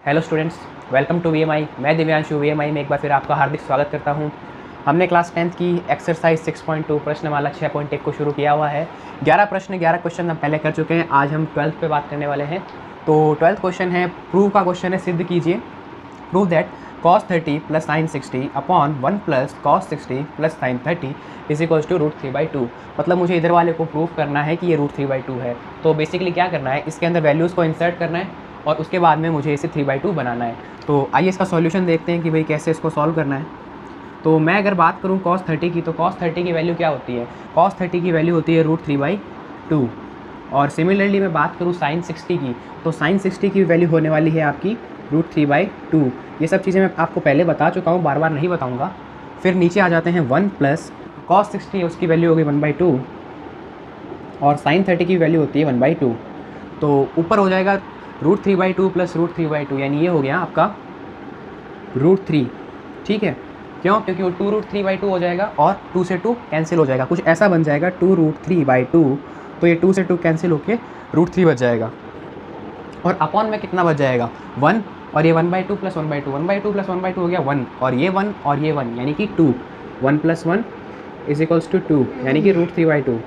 Hello students, welcome to VMI. मैं Divyanshu VMI में एक बार फिर आपका हार्दिक स्वागत करता हूं। हमने क्लास 10th की एक्सरसाइज 6.2 प्रश्नमाला 6.1 को शुरू किया हुआ है। 11 क्वेश्चन हम पहले कर चुके हैं। आज हम 12th पे बात करने वाले हैं। तो 12th क्वेश्चन है, प्रूव का क्वेश्चन है, सिद्ध कीजिए। Prove that cos 30 plus sine 60 upon 1 plus cos 60 plus sine 30 is equals to √3/2। मतलब मुझे इधर वाले को प्रूव करना है कि ये √3/2 है। तो बेसिकली क्या करना है, इसके अंदर वैल्यूज़ को इंसर्ट करना है और उसके बाद में मुझे इसे 3/2 बनाना है। तो आइए इसका सॉल्यूशन देखते हैं कि भाई कैसे इसको सॉल्व करना है। तो मैं अगर बात करूँ cos 30 की, तो cos 30 की वैल्यू क्या होती है? cos 30 की वैल्यू होती है √3/2। और सिमिलरली मैं बात करूँ sin 60 की, तो sin 60 की वैल्यू होने वाली है आपकी √3/2। ये सब चीज़ें मैं आपको पहले बता चुका हूँ, बार बार नहीं बताऊँगा। फिर नीचे आ जाते हैं 1 प्लस cos 60, उसकी वैल्यू होगी 1/2 और sin 30 की वैल्यू होती है 1/2। तो ऊपर हो जाएगा √3/2 प्लस √3/2, यानी ये हो गया आपका √3। ठीक है, क्यों? क्योंकि वो 2√3/2 हो जाएगा और 2 से 2 कैंसिल हो जाएगा, कुछ ऐसा बन जाएगा 2√3/2। तो ये 2 से 2 कैंसिल होके √3 बच जाएगा। और अपॉन में कितना बच जाएगा? 1, और ये 1/2 प्लस 1/2, 1/2 प्लस 1/2 हो गया 1, और ये 1 और ये 1 यानी कि 2। 1 प्लस 1 इज इक्वल्स टू 2, यानी कि √3/2।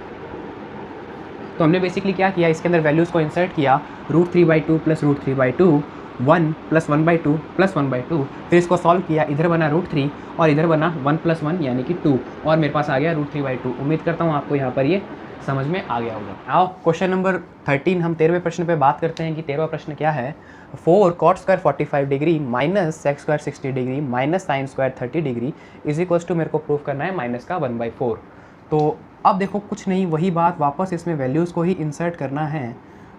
तो हमने बेसिकली क्या किया, इसके अंदर वैल्यूज़ को इंसर्ट किया, √3/2 प्लस √3/2, 1 प्लस 1/2 प्लस 1/2। फिर इसको सॉल्व किया, इधर बना √3 और इधर बना 1 प्लस 1 यानी कि 2, और मेरे पास आ गया √3/2। उम्मीद करता हूँ आपको यहाँ पर ये समझ में आ गया होगा। आओ क्वेश्चन नंबर 13, हम 13वें प्रश्न पे बात करते हैं कि 13वां प्रश्न क्या है। 4 cot square 45 degree minus sec square 60 degree minus sine square 30 degree is equals to, मेरे को प्रूफ करना है माइनस का 1/4। तो अब देखो कुछ नहीं, वही बात वापस इसमें वैल्यूज़ को ही इंसर्ट करना है।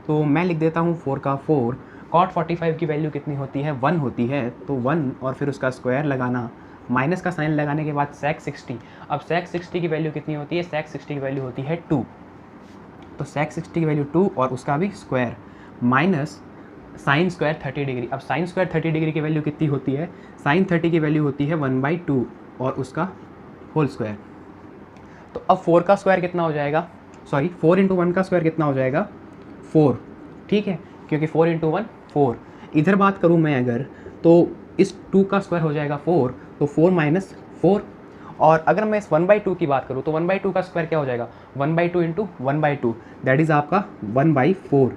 तो मैं लिख देता हूँ 4 का 4। cot 45 की वैल्यू कितनी होती है? 1 होती है, तो 1 और फिर उसका स्क्वायर लगाना, माइनस का साइन लगाने के बाद सेक 60। अब सेक 60 की वैल्यू कितनी होती है? सेक 60 की वैल्यू होती है 2। तो सेक 60 की वैल्यू 2 और उसका भी square, minus sine square 30 degree. अब साइन स्क्वायर 30 डिग्री की वैल्यू कितनी होती है? साइन 30 की वैल्यू होती है 1/2 और उसका होल स्क्वायर। तो अब 4 का स्क्वायर कितना हो जाएगा? सॉरी, 4 × 1 का स्क्वायर कितना हो जाएगा? 4। ठीक है, क्योंकि 4 × 1 4। इधर बात करूँ मैं अगर, तो इस 2 का स्क्वायर हो जाएगा 4, तो 4 माइनस 4। और अगर मैं इस 1/2 की बात करूँ, तो 1/2 का स्क्वायर क्या हो जाएगा? 1/2 × 1/2, दैट इज़ आपका 1/4।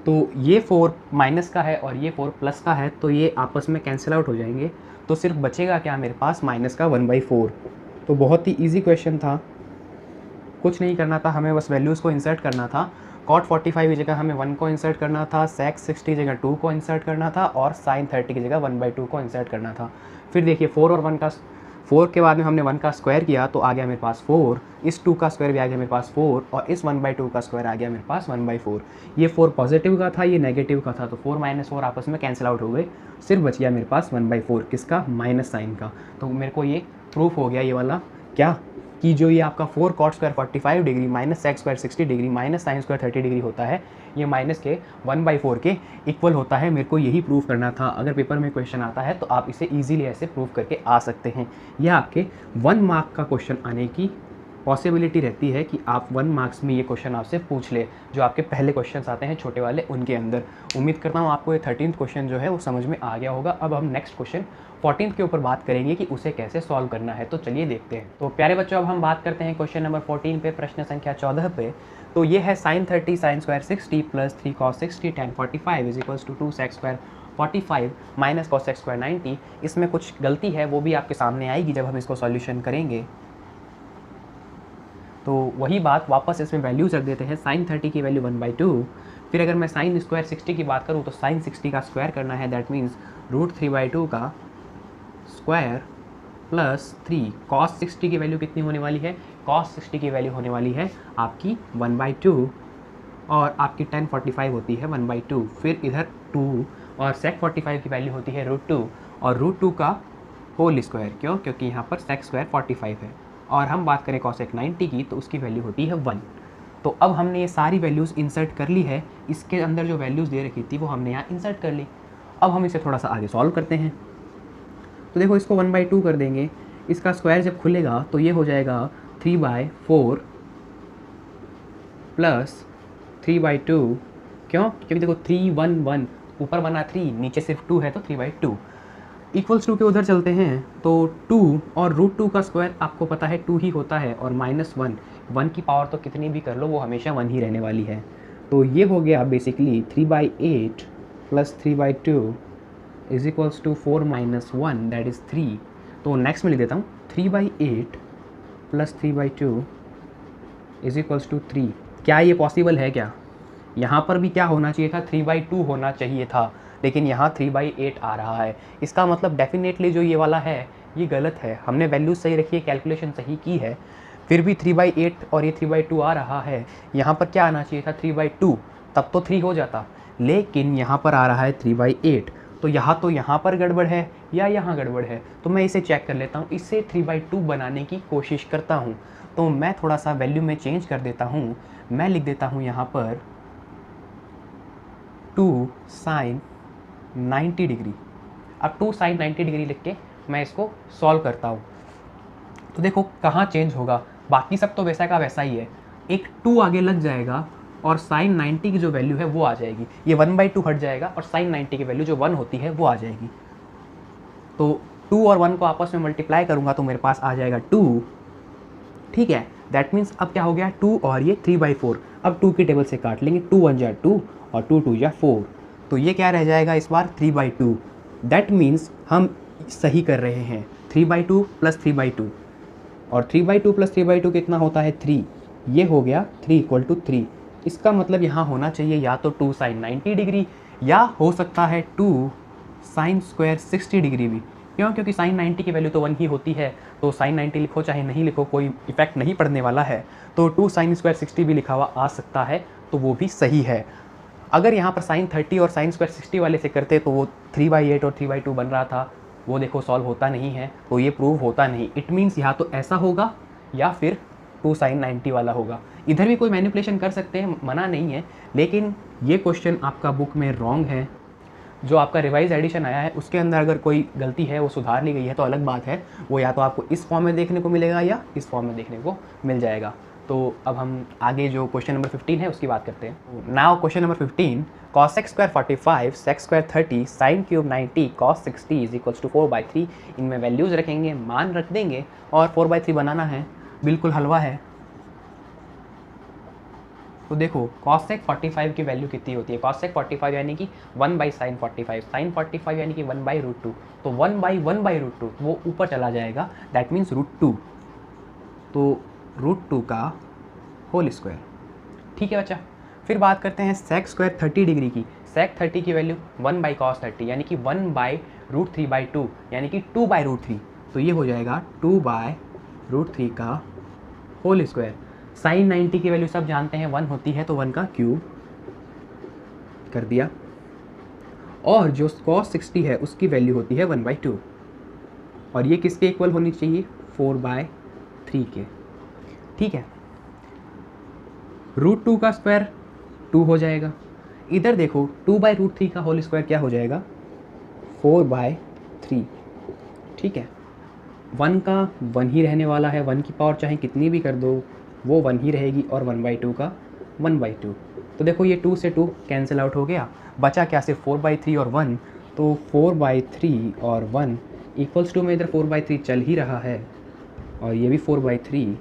तो ये 4 माइनस का है और ये 4 प्लस का है, तो ये आपस में कैंसिल आउट हो जाएंगे। तो सिर्फ बचेगा क्या मेरे पास? माइनस का 1/4। तो बहुत ही ईजी क्वेश्चन था, कुछ नहीं करना था, हमें बस वैल्यूज़ को इंसर्ट करना था। cot 45 की जगह हमें 1 को इंसर्ट करना था, sec 60 की जगह 2 को इंसर्ट करना था, और sin 30 की जगह 1/2 को इंसर्ट करना था। फिर देखिए 4 और 1 का 4 के बाद में हमने 1 का स्क्वायर किया, तो आ गया मेरे पास 4, इस 2 का स्क्वायर भी आ गया मेरे पास 4, और इस 1/2 का स्क्वायर आ गया मेरे पास 1/4। ये 4 पॉजिटिव का था, ये नेगेटिव का था, तो 4 माइनस 4 आपस में कैंसिल आउट हो गए। सिर्फ बच गया मेरे पास 1/4, किसका? माइनस साइन का। तो मेरे को ये प्रूफ हो गया, ये वाला क्या, कि जो ये आपका 4 cot square 45 degree minus sec square 60 degree minus sine square 30 degree होता है, ये माइनस के 1/4 के इक्वल होता है। मेरे को यही प्रूफ करना था। अगर पेपर में क्वेश्चन आता है तो आप इसे इजीली ऐसे प्रूफ करके आ सकते हैं। यह आपके 1 मार्क का क्वेश्चन आने की पॉसिबिलिटी रहती है कि आप 1 मार्क्स में ये क्वेश्चन आपसे पूछ ले, जो आपके पहले क्वेश्चंस आते हैं छोटे वाले, उनके अंदर। उम्मीद करता हूँ आपको ये 13th क्वेश्चन जो है वो समझ में आ गया होगा। अब हम नेक्स्ट क्वेश्चन 14th के ऊपर बात करेंगे कि उसे कैसे सॉल्व करना है। तो चलिए देखते हैं। तो प्यारे बच्चों, अब हम बात करते हैं क्वेश्चन नंबर 14 पे, प्रश्न संख्या 14 पे। तो ये है sine 30 sine square 60 plus 3 cos 60 tan 45 is equals to 2 sec square 45 minus cos sec square 90। इसमें कुछ गलती है, वो भी आपके सामने आएगी जब हम इसको सॉल्यूशन करेंगे। तो वही बात, वापस इसमें वैल्यूज रख देते हैं। साइन 30 की वैल्यू 1/2। फिर अगर मैं साइन स्क्वायर 60 की बात करूँ, तो साइन 60 का स्क्वायर करना है, दैट मीन्स √3/2 का स्क्वायर प्लस 3। cos 60 की वैल्यू कितनी होने वाली है? cos 60 की वैल्यू होने वाली है आपकी 1/2, और आपकी tan 45 होती है 1/2। फिर इधर 2, और sec 45 की वैल्यू होती है √2, और √2 का होल स्क्वायर। क्यों? क्योंकि यहाँ पर sec स्क्वायर 45 है। और हम बात करें cosec 90 की, तो उसकी वैल्यू होती है 1। तो अब हमने ये सारी वैल्यूज़ इंसर्ट कर ली है, इसके अंदर जो वैल्यूज़ दे रखी थी वो हमने यहाँ इंसर्ट कर ली। अब हम इसे थोड़ा सा आगे सॉल्व करते हैं। तो देखो, इसको 1/2 कर देंगे, इसका स्क्वायर जब खुलेगा तो ये हो जाएगा 3/4 प्लस 3/2। क्यों? क्योंकि देखो 3 1 1, ऊपर बना 3, नीचे सिर्फ 2 है तो 3/2 इक्वल्स टू के उधर चलते हैं तो 2 और √2 का स्क्वायर आपको पता है 2 ही होता है और -1, 1 की पावर तो कितनी भी कर लो वो हमेशा 1 ही रहने वाली है। तो ये हो गया basically 3/8 + 3/2 is equals to 4 - 1 that is 3। तो नेक्स्ट में लिख देता हूँ 3/8 + 3/2 इज इक्वल्स टू 3। क्या ये पॉसिबल है क्या? यहाँ पर भी क्या होना चाहिए था, 3/2 होना चाहिए था, लेकिन यहाँ 3/8 आ रहा है। इसका मतलब डेफिनेटली जो ये वाला है ये गलत है। हमने वैल्यूज सही रखी है, कैलकुलेशन सही की है, फिर भी 3/8 और ये 3/2 आ रहा है। यहाँ पर क्या आना चाहिए था 3/2, तब तो 3 हो जाता, लेकिन यहाँ पर आ रहा है 3/8। तो यहाँ पर गड़बड़ है या यहाँ गड़बड़ है, तो मैं इसे चेक कर लेता हूँ। इसे 3/2 बनाने की कोशिश करता हूँ। तो मैं थोड़ा सा वैल्यू में चेंज कर देता हूँ। मैं लिख देता हूँ यहाँ पर 2 sin 90 डिग्री। अब 2 sin 90 डिग्री लिख के मैं इसको सॉल्व करता हूँ। तो देखो कहाँ चेंज होगा, बाकी सब तो वैसा का वैसा ही है, एक 2 आगे लग जाएगा और sin 90 की जो वैल्यू है वो आ जाएगी। ये 1/2 हट जाएगा और sin 90 की वैल्यू जो 1 होती है वो आ जाएगी। तो 2 और 1 को आपस में मल्टीप्लाई करूँगा तो मेरे पास आ जाएगा 2। ठीक है, दैट मीन्स अब क्या हो गया 2 और ये 3/4। अब 2 की टेबल से काट लेंगे, 2 1 जा 2 और 2 2 जा 4। तो ये क्या रह जाएगा इस बार 3/2। दैट मीन्स हम सही कर रहे हैं, 3/2 + 3/2 और 3/2 + 3/2 कितना होता है 3। ये हो गया 3 = 3। इसका मतलब यहाँ होना चाहिए या तो 2 sin 90 डिग्री या हो सकता है 2 sin स्क्वायर 60 डिग्री भी। क्यों? क्योंकि sin 90 की वैल्यू तो 1 ही होती है, तो sin 90 लिखो चाहे नहीं लिखो कोई इफेक्ट नहीं पड़ने वाला है। तो 2 sin स्क्वायर 60 भी लिखा हुआ आ सकता है, तो वो भी सही है। अगर यहाँ पर sin 30 और sin स्क्वायर 60 वाले से करते तो वो 3/8 और 3/2 बन रहा था, वो देखो सॉल्व होता नहीं है, तो ये प्रूव होता नहीं। इट मीन्स या तो ऐसा होगा या फिर 2 sin 90 वाला होगा। इधर भी कोई मैनिपुलेशन कर सकते हैं, मना नहीं है, लेकिन ये क्वेश्चन आपका बुक में रॉन्ग है। जो आपका रिवाइज एडिशन आया है उसके अंदर अगर कोई गलती है वो सुधार ली गई है तो अलग बात है, वो या तो आपको इस फॉर्म में देखने को मिलेगा या इस फॉर्म में देखने को मिल जाएगा। तो अब हम आगे जो क्वेश्चन नंबर 15 है उसकी बात करते हैं। Now question number 15, cos x square 45, sec square 30, sin cube 90, cos 60 is equals to 4/3। इनमें वैल्यूज़ रखेंगे, मान रख देंगे और 4/3 बनाना है, बिल्कुल हलवा है। तो देखो cos sec 45 की वैल्यू कितनी होती है, cos sec 45 यानी कि 1/sin 45, sin 45 यानी कि 1/√2, तो 1/1/√2 वो ऊपर चला जाएगा, दैट मीन्स √2, तो √2 का होल स्क्वायर। ठीक है बच्चा, फिर बात करते हैं sec स्क्वायर 30 डिग्री की। sec 30 की वैल्यू 1/cos 30 यानी कि 1/√3/2 यानी कि 2/√3, तो ये हो जाएगा 2/√3 का होल स्क्वायर। sin 90 की वैल्यू सब जानते हैं 1 होती है, तो 1 का क्यूब कर दिया, और जो cos 60 है उसकी वैल्यू होती है 1/2, और ये किसके इक्वल होनी चाहिए 4/3 के। ठीक है, √2 का स्क्वायर 2 हो जाएगा। इधर देखो 2/√3 का होल स्क्वायर क्या हो जाएगा 4/3। ठीक है, 1 का 1 ही रहने वाला है, 1 की पावर चाहे कितनी भी कर दो वो 1 ही रहेगी, और 1/2 का 1/2। तो देखो ये 2 से 2 कैंसिल आउट हो गया, बचा क्या सिर्फ 4/3 और 1। तो 4/3 और 1 इक्वल्स टू में इधर 4/3 चल ही रहा है और ये भी 4/3।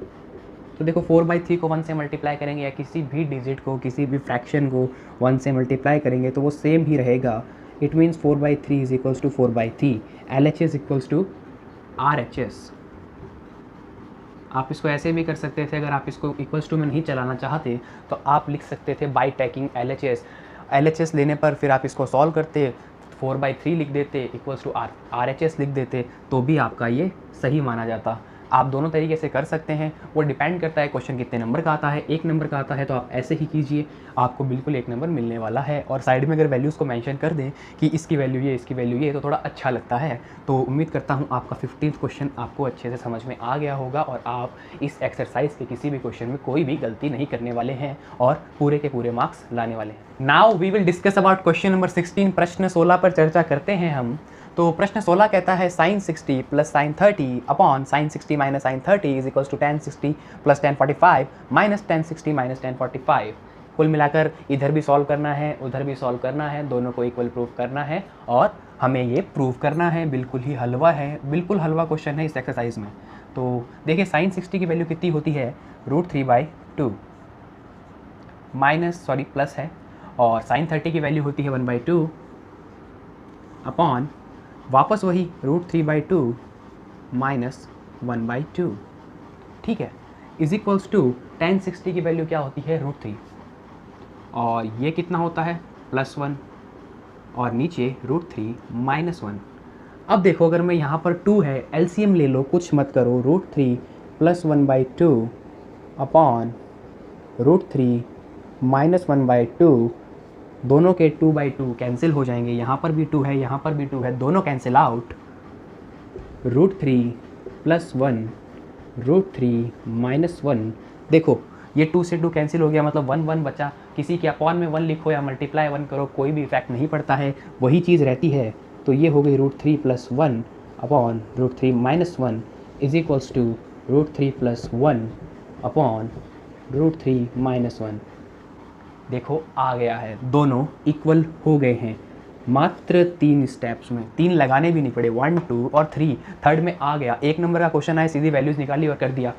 तो देखो 4/3 को 1 से मल्टीप्लाई करेंगे या किसी भी डिजिट को, किसी भी फ्रैक्शन को 1 से मल्टीप्लाई करेंगे तो वो सेम ही रहेगा। It means 4/3 is equals to 4/3। LHS equals to RHS। आप इसको ऐसे भी कर सकते थे, अगर आप इसको इक्वल्स टू में नहीं चलाना चाहते तो आप लिख सकते थे बाई टैकिंग LHS। LHS लेने पर फिर आप इसको सॉल्व करते, 4/3 लिख देते इक्वल्स टू RHS लिख देते, तो भी आपका ये सही माना जाता। आप दोनों तरीके से कर सकते हैं, वो डिपेंड करता है क्वेश्चन कितने नंबर का आता है। 1 नंबर का आता है तो आप ऐसे ही कीजिए, आपको बिल्कुल 1 नंबर मिलने वाला है। और साइड में अगर वैल्यूज़ को मेंशन कर दें कि इसकी वैल्यू ये, इसकी वैल्यू ये, तो थोड़ा अच्छा लगता है। तो उम्मीद करता हूँ आपका 15th क्वेश्चन आपको अच्छे से समझ में आ गया होगा और आप इस एक्सरसाइज के किसी भी क्वेश्चन में कोई भी गलती नहीं करने वाले हैं और पूरे के पूरे मार्क्स लाने वाले हैं। Now we will discuss about question number 16। प्रश्न 16 पर चर्चा करते हैं हम। तो प्रश्न 16 कहता है sin 60 + sin 30 upon sin 60 - sin 30 is equals to tan 60 + tan 45 - tan 60 - tan 45। कुल मिलाकर इधर भी सॉल्व करना है, उधर भी सॉल्व करना है, दोनों को इक्वल प्रूव करना है और हमें ये प्रूव करना है। बिल्कुल ही हलवा है, बिल्कुल हलवा क्वेश्चन है इस एक्सरसाइज में। तो देखिए साइन 60 की वैल्यू कितनी होती है, √3/2 माइनस प्लस है, और साइन 30 की वैल्यू होती है 1/2 अपॉन वापस वही √3/2 माइनस 1/2, ठीक है, इज इक्वल्स टू tan 60 की वैल्यू क्या होती है √3, और ये कितना होता है +1 और नीचे √3 - 1। अब देखो अगर मैं यहाँ पर 2 है, एलसीएम ले लो, कुछ मत करो, √3 + 1/2 अपॉन √3 - 1/2, दोनों के 2/2 कैंसिल हो जाएंगे, यहाँ पर भी 2 है, यहाँ पर भी 2 है, दोनों कैंसिल आउट, √3 + 1 √3 - 1। देखो ये 2 से 2 कैंसिल हो गया, मतलब 1 1 बचा, किसी के अपॉन में 1 लिखो या मल्टीप्लाई 1 करो, कोई भी इफेक्ट नहीं पड़ता है, वही चीज़ रहती है। तो ये हो गई √3 + 1 upon √3 - 1 is equals to √3 + 1 upon √3 - 1। देखो आ गया है, दोनों इक्वल हो गए हैं, मात्र 3 स्टेप्स में, 3 लगाने भी नहीं पड़े, 1 2 और 3, थर्ड में आ गया। 1 नंबर का क्वेश्चन आया, सीधी वैल्यूज़ निकाली और कर दिया।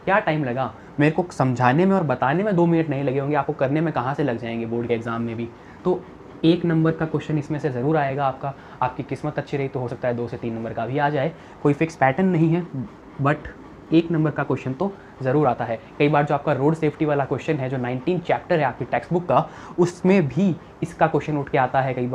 क्या टाइम लगा मेरे को समझाने में और बताने में, 2 मिनट नहीं लगे होंगे, आपको करने में कहाँ से लग जाएंगे बोर्ड के एग्ज़ाम में भी। तो 1 नंबर का क्वेश्चन इसमें से ज़रूर आएगा आपका, आपकी किस्मत अच्छी रही तो हो सकता है 2 से 3 नंबर का भी आ जाए, कोई फिक्स पैटर्न नहीं है, बट 1 नंबर का क्वेश्चन तो ज़रूर आता है। कई बार जो आपका रोड सेफ्टी वाला क्वेश्चन है, जो 19 चैप्टर है आपकी टेक्स्ट बुक का, उसमें भी इसका क्वेश्चन उठ के आता है। कई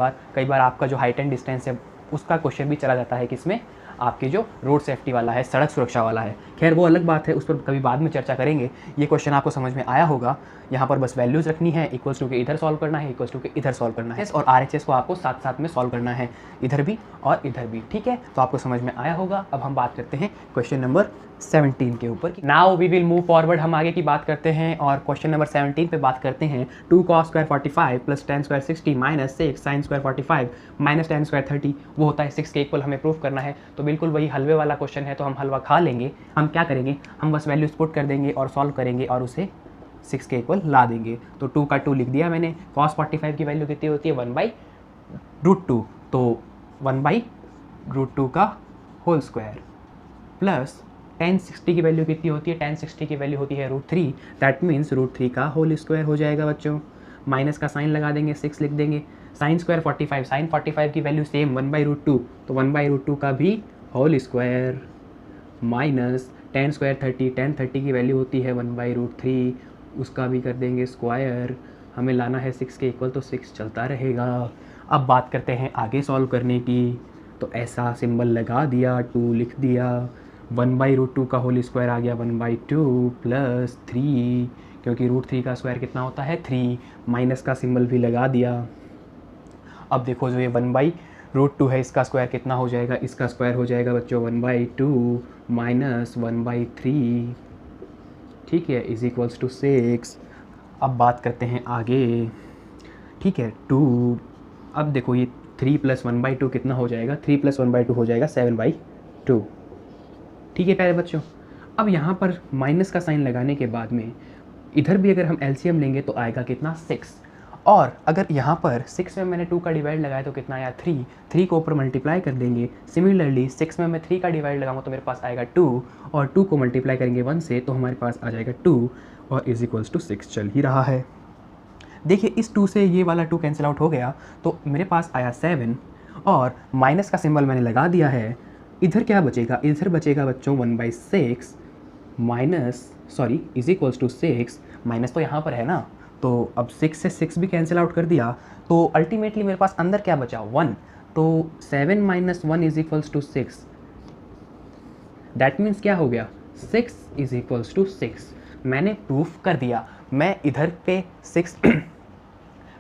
बार आपका जो हाइट एंड डिस्टेंस है उसका क्वेश्चन भी चला जाता है, किसमें, आपकी जो रोड सेफ्टी वाला है, सड़क सुरक्षा वाला है। खैर वो अलग बात है, उस पर कभी बाद में चर्चा करेंगे। ये क्वेश्चन आपको समझ में आया होगा, यहाँ पर बस वैल्यूज़ रखनी है, इक्वल्स टू के इधर सॉल्व करना है, इक्वल्स टू के इधर सॉल्व करना है, और RHS को आपको साथ साथ में सॉल्व करना है, इधर भी और इधर भी, ठीक है। तो आपको समझ में आया होगा। अब हम बात करते हैं क्वेश्चन नंबर 17 के ऊपर। Now we will move forward, हम आगे की बात करते हैं और क्वेश्चन नंबर 17 पे बात करते हैं। 2 cos square 45 + tan square 60 - 6 sin square 45 - tan square 30, वो होता है 6 के इक्वल, हमें प्रूफ करना है। तो बिल्कुल वही हलवे वाला क्वेश्चन है, तो हम हलवा खा लेंगे। हम क्या करेंगे, हम बस वैल्यूज पुट कर देंगे और सॉल्व करेंगे और उसे 6 के इक्वल ला देंगे। तो 2 का 2 लिख दिया मैंने। cos 45 की वैल्यू कितनी होती है 1/√2, तो 1/√2 का होल स्क्वायर, प्लस tan 60 की वैल्यू कितनी होती है, tan 60 की वैल्यू होती है √3, दैट मीन्स √3 का होल स्क्वायर हो जाएगा बच्चों। माइनस का साइन लगा देंगे, 6 लिख देंगे। साइन स्क्वायर 45, साइन 45 की वैल्यू सेम 1/√2, तो 1/√2 का भी whole square, minus tan square 30, tan 30 की वैल्यू होती है 1/√3, उसका भी कर देंगे स्क्वायर। हमें लाना है 6 के इक्वल, तो 6 चलता रहेगा। अब बात करते हैं आगे सॉल्व करने की। तो ऐसा सिंबल लगा दिया, 2 लिख दिया, 1/√2 का होल स्क्वायर आ गया 1/2 प्लस 3, क्योंकि √3 का स्क्वायर कितना होता है 3, माइनस का सिंबल भी लगा दिया। अब देखो जो ये 1/√2 है, इसका स्क्वायर कितना हो जाएगा, इसका स्क्वायर हो जाएगा बच्चों 1/2 माइनस 1/3, ठीक है, इज इक्वल्स टू 6। अब बात करते हैं आगे, ठीक है, 2। अब देखो ये 3 + 1/2 कितना हो जाएगा, 3 + 1/2 हो जाएगा 7/2, ठीक है प्यारे बच्चों। अब यहाँ पर माइनस का साइन लगाने के बाद में इधर भी अगर हम एलसीएम लेंगे तो आएगा कितना 6, और अगर यहाँ पर 6 में मैंने 2 का डिवाइड लगाया तो कितना आया 3 को ऊपर मल्टीप्लाई कर देंगे। सिमिलरली 6 में मैं 3 का डिवाइड लगाऊंगा तो मेरे पास आएगा 2, और 2 को मल्टीप्लाई करेंगे 1 से तो हमारे पास आ जाएगा 2, और इज इक्वल्स टू 6 चल ही रहा है। देखिए इस 2 से ये वाला 2 कैंसिल आउट हो गया, तो मेरे पास आया 7, और माइनस का सिंबल मैंने लगा दिया है। इधर क्या बचेगा, इधर बचेगा बच्चों 1/6 इज इक्वल्स टू 6, माइनस तो यहाँ पर है ना, तो अब 6 से 6 भी कैंसिल आउट कर दिया, तो अल्टीमेटली मेरे पास अंदर क्या बचा 1, तो 7 - 1 is equals to 6, that means क्या हो गया 6 इज इक्वल्स टू 6। मैंने प्रूफ कर दिया, मैं इधर पे 6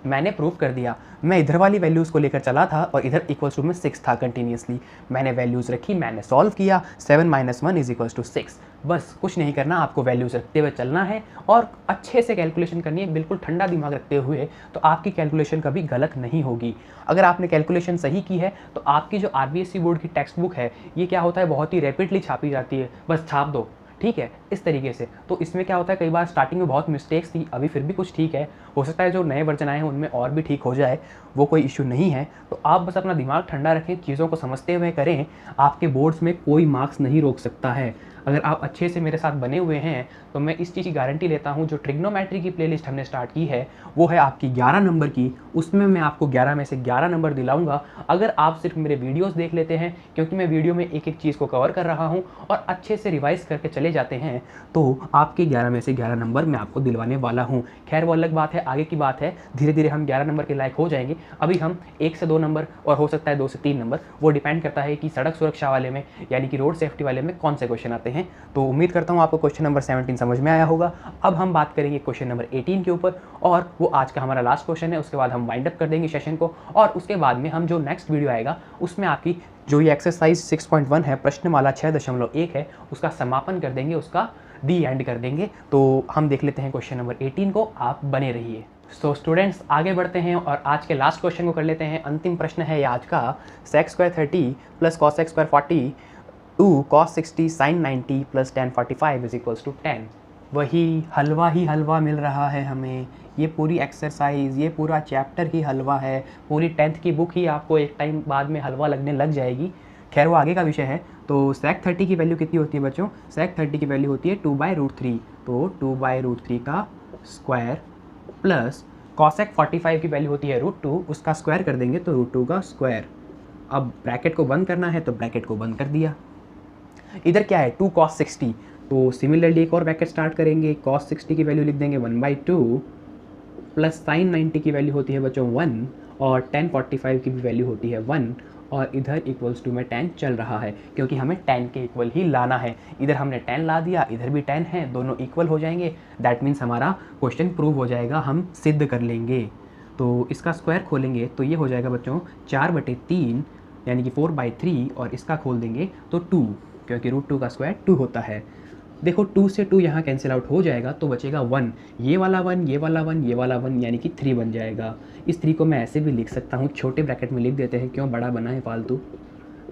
मैंने प्रूफ कर दिया, मैं इधर वाली वैल्यूज़ को लेकर चला था और इधर इक्वल्स टू में 6 था कंटिन्यूसली, मैंने वैल्यूज़ रखी, मैंने सॉल्व किया, 7 - 1 इज इक्वल्स टू 6। बस कुछ नहीं करना, आपको वैल्यूज़ रखते हुए चलना है और अच्छे से कैलकुलेशन करनी है, बिल्कुल ठंडा दिमाग रखते हुए, तो आपकी कैलकुलेशन कभी गलत नहीं होगी। अगर आपने कैलकुलेशन सही की है तो आपकी जो RBSC बोर्ड की टेक्स्ट बुक है, ये क्या होता है बहुत ही रैपिडली छापी जाती है, बस छाप दो, ठीक है। इस तरीके से। तो इसमें क्या होता है, कई बार स्टार्टिंग में बहुत मिस्टेक्स थी, अभी फिर भी कुछ ठीक है, हो सकता है जो नए वर्जन आए हैं उनमें और भी ठीक हो जाए, वो कोई इशू नहीं है। तो आप बस अपना दिमाग ठंडा रखें, चीज़ों को समझते हुए करें, आपके बोर्ड्स में कोई मार्क्स नहीं रोक सकता है। अगर आप अच्छे से मेरे साथ बने हुए हैं तो मैं इस चीज़ की गारंटी लेता हूँ, जो ट्रिग्नोमेट्री की प्लेलिस्ट हमने स्टार्ट की है वो है आपकी 11 नंबर की, उसमें मैं आपको 11 में से 11 नंबर दिलाऊंगा अगर आप सिर्फ मेरे वीडियोस देख लेते हैं, क्योंकि मैं वीडियो में एक एक चीज़ को कवर कर रहा हूँ और अच्छे से रिवाइज करके चले जाते हैं, तो आपके 11 में से 11 नंबर मैं आपको दिलवाने वाला हूँ। खैर वो अलग बात है, आगे की बात है, धीरे धीरे हम 11 नंबर के लायक हो जाएंगे। अभी हम 1 से 2 नंबर और हो सकता है 2 से 3 नंबर, वो डिपेंड करता है कि सड़क सुरक्षा वाले में यानी कि रोड सेफ्टी वाले में कौन से क्वेश्चन आते हैं। तो उम्मीद करता हूँ आपको क्वेश्चन नंबर 17 समझ में आया होगा। अब हम बात करेंगे क्वेश्चन नंबर 18 के ऊपर, और वो आज का हमारा लास्ट क्वेश्चन है। उसके बाद हम वाइंड अप कर देंगे सेशन को, और उसके बाद में हम जो नेक्स्ट वीडियो आएगा उसमें आपकी जो ये एक्सरसाइज 6.1 है, प्रश्नमाला 6.1 है, उसका समापन कर देंगे, उसका दी एंड कर देंगे। तो हम देख लेते हैं क्वेश्चन नंबर 18 को, आप बने रहिए। सो स्टूडेंट्स आगे बढ़ते हैं और आज के लास्ट क्वेश्चन को कर लेते हैं। अंतिम प्रश्न है आज का, sec square 30 plus cos x square 40 2 cos 60 sin 90 plus tan 45 is equals to 10। वही हलवा मिल रहा है हमें, ये पूरी एक्सरसाइज, ये पूरा चैप्टर ही हलवा है, पूरी 10th की बुक ही आपको एक टाइम बाद में हलवा लगने लग जाएगी। खैर वो आगे का विषय है। तो sec 30 की वैल्यू कितनी होती है बच्चों? sec 30 की वैल्यू होती है 2/√3, तो 2/√3 का स्क्वायर प्लस cosec 45 की वैल्यू होती है √2, उसका स्क्वायर कर देंगे तो √2 का स्क्वायर। अब ब्रैकेट को बंद करना है तो ब्रैकेट को बंद कर दिया। इधर क्या है 2 cos 60, तो सिमिलरली एक और ब्रैकेट स्टार्ट करेंगे, cos 60 की वैल्यू लिख देंगे 1/2 प्लस sin 90 की वैल्यू होती है बच्चों 1 और tan 45 की भी वैल्यू होती है 1, और इधर इक्वल्स टू में tan चल रहा है क्योंकि हमें tan के इक्वल ही लाना है। इधर हमने tan ला दिया, इधर भी tan है, दोनों इक्वल हो जाएंगे। दैट मीन्स हमारा क्वेश्चन प्रूव हो जाएगा, हम सिद्ध कर लेंगे। तो इसका स्क्वायर खोलेंगे तो ये हो जाएगा बच्चों 4/3 यानी कि 4/3, और इसका खोल देंगे तो 2, क्योंकि √2 का स्क्वायर 2 होता है। देखो 2 से 2 यहाँ कैंसिल आउट हो जाएगा तो बचेगा 1, ये वाला 1, ये वाला 1, ये वाला 1, यानी कि 3 बन जाएगा। इस 3 को मैं ऐसे भी लिख सकता हूँ, छोटे ब्रैकेट में लिख देते हैं, क्यों बड़ा बना है फालतू,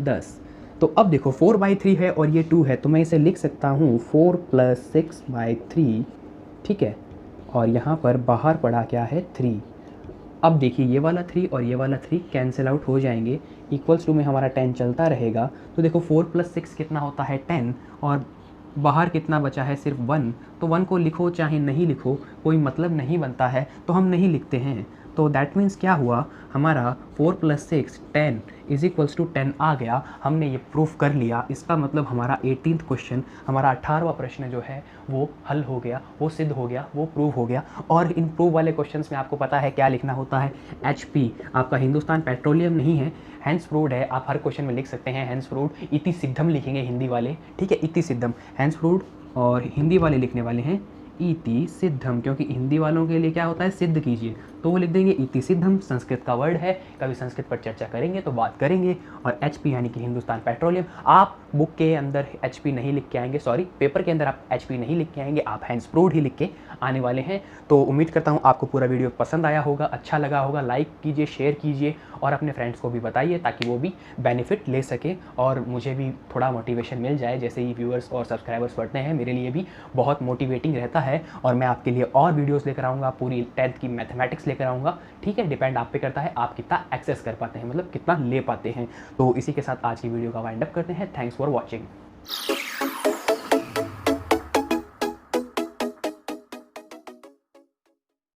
10। तो अब देखो 4/3 है और ये 2 है, तो मैं इसे लिख सकता हूँ 4 + 6/3, ठीक है, और यहाँ पर बाहर पड़ा क्या है 3। अब देखिए ये वाला 3 और ये वाला 3 कैंसिल आउट हो जाएंगे, इक्वल्स टू में हमारा 10 चलता रहेगा। तो देखो 4 + 6 कितना होता है 10, और बाहर कितना बचा है सिर्फ 1, तो 1 को लिखो चाहे नहीं लिखो कोई मतलब नहीं बनता है, तो हम नहीं लिखते हैं। तो दैट मीन्स क्या हुआ, हमारा 4 + 6 10 इज इक्वल्स टू 10 आ गया। हमने ये प्रूफ कर लिया, इसका मतलब हमारा 18th क्वेश्चन, हमारा 18वां प्रश्न जो है वो हल हो गया, वो सिद्ध हो गया, वो प्रूव हो गया। और इन प्रूव वाले क्वेश्चंस में आपको पता है क्या लिखना होता है, HP, आपका हिंदुस्तान पेट्रोलियम नहीं है, हैंस फ्रूड है। आप हर क्वेश्चन में लिख सकते हैं हैंस फ्रूड, इति सिद्धम लिखेंगे हिंदी वाले, ठीक है, इति सिद्धम हैंस फ्रूड, और हिंदी वाले लिखने वाले हैं इति सिद्धम, क्योंकि हिंदी वालों के लिए क्या होता है सिद्ध कीजिए, तो वो लिख देंगे इति सिद्धम। संस्कृत का वर्ड है, कभी संस्कृत पर चर्चा करेंगे तो बात करेंगे। और HP यानी कि हिंदुस्तान पेट्रोलियम, आप बुक के अंदर HP नहीं लिख के आएंगे, सॉरी पेपर के अंदर आप HP नहीं लिख के आएंगे, आप हैंस फ्रूड ही लिख के आने वाले हैं। तो उम्मीद करता हूँ आपको पूरा वीडियो पसंद आया होगा, अच्छा लगा होगा। लाइक कीजिए, शेयर कीजिए और अपने फ्रेंड्स को भी बताइए ताकि वो भी बेनिफिट ले सके और मुझे भी थोड़ा मोटिवेशन मिल जाए। जैसे ही व्यूअर्स और सब्सक्राइबर्स बढ़ते हैं मेरे लिए भी बहुत मोटिवेटिंग रहता है, और मैं आपके लिए और वीडियोस लेकर आऊँगा, पूरी 10th की मैथमेटिक्स लेकर आऊँगा, ठीक है। डिपेंड आप पे करता है आप कितना एक्सेस कर पाते हैं, मतलब कितना ले पाते हैं। तो इसी के साथ आज की वीडियो का वाइंड अप करते हैं। Thanks for watching.